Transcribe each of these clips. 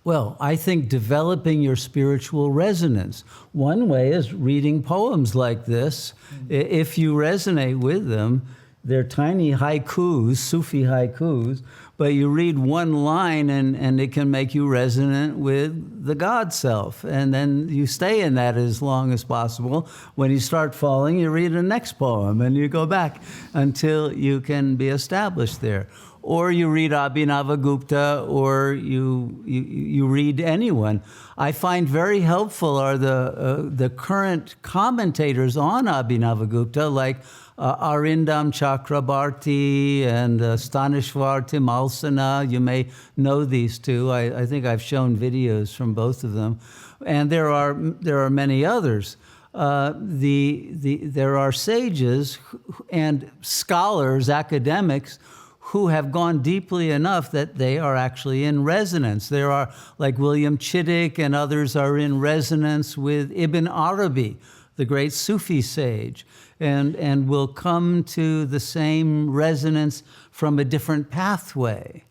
Well, I think developing your spiritual resonance. One way is reading poems like this. If you resonate with them, they're tiny haikus, Sufi haikus, but you read one line and it can make you resonant with the God self. And then you stay in that as long as possible. When you start falling, you read the next poem and you go back until you can be established there. Or you read Abhinavagupta, or you read anyone. I find very helpful are the current commentators on Abhinavagupta, like Arindam Chakrabarti and Stanishwar Timalsana. You may know these two. I think I've shown videos from both of them. And there are many others. There are sages and scholars, academics, who have gone deeply enough that they are actually in resonance. There are, like William Chittick and others are in resonance with Ibn Arabi, the great Sufi sage, and will come to the same resonance from a different pathway.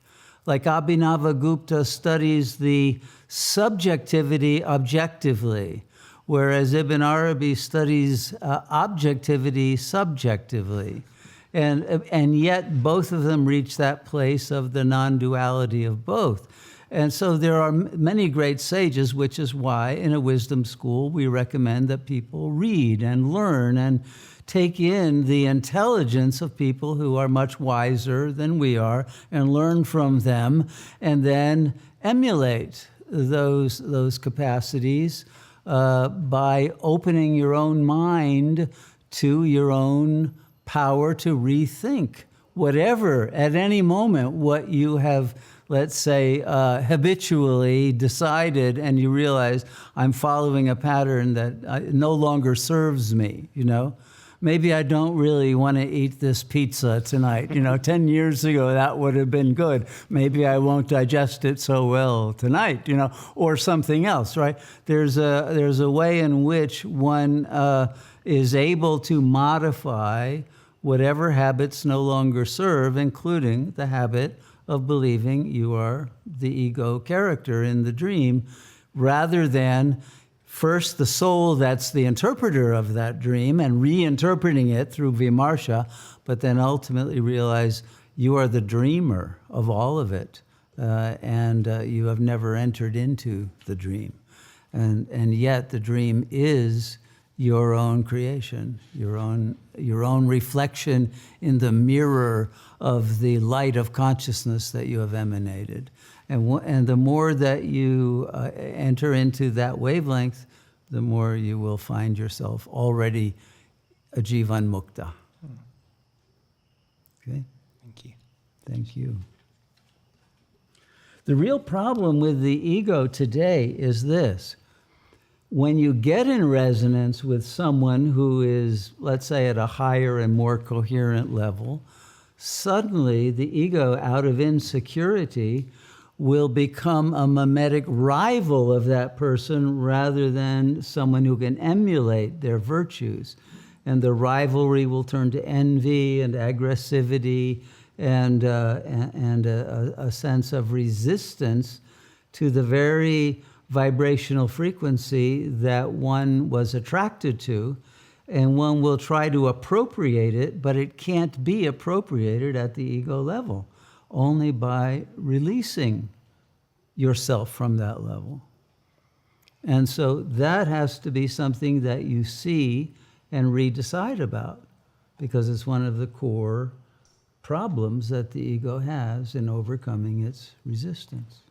Like Abhinavagupta studies the subjectivity objectively, whereas Ibn Arabi studies objectivity subjectively. And yet both of them reach that place of the non-duality of both. And so there are many great sages, which is why in a wisdom school we recommend that people read and learn and take in the intelligence of people who are much wiser than we are and learn from them, and then emulate those capacities by opening your own mind to your own power to rethink whatever, at any moment, what you have, let's say, habitually decided, and you realize, I'm following a pattern that no longer serves me, you know? Maybe I don't really want to eat this pizza tonight. 10 years ago, that would have been good. Maybe I won't digest it so well tonight, or something else, right? There's a way in which one is able to modify whatever habits no longer serve, including the habit of believing you are the ego character in the dream, rather than first the soul that's the interpreter of that dream and reinterpreting it through vimarsha, but then ultimately realize you are the dreamer of all of it, and you have never entered into the dream. And yet the dream is your own creation, your own reflection in the mirror of the light of consciousness that you have emanated. And the more that you enter into that wavelength, the more you will find yourself already a jivan mukta. Okay? Thank you. Thank you. The real problem with the ego today is this. When you get in resonance with someone who is, let's say, at a higher and more coherent level, suddenly the ego, out of insecurity, will become a mimetic rival of that person rather than someone who can emulate their virtues. And the rivalry will turn to envy and aggressivity and a sense of resistance to the very vibrational frequency that one was attracted to, and one will try to appropriate it, but it can't be appropriated at the ego level, only by releasing yourself from that level. And so that has to be something that you see and redecide about, because it's one of the core problems that the ego has in overcoming its resistance.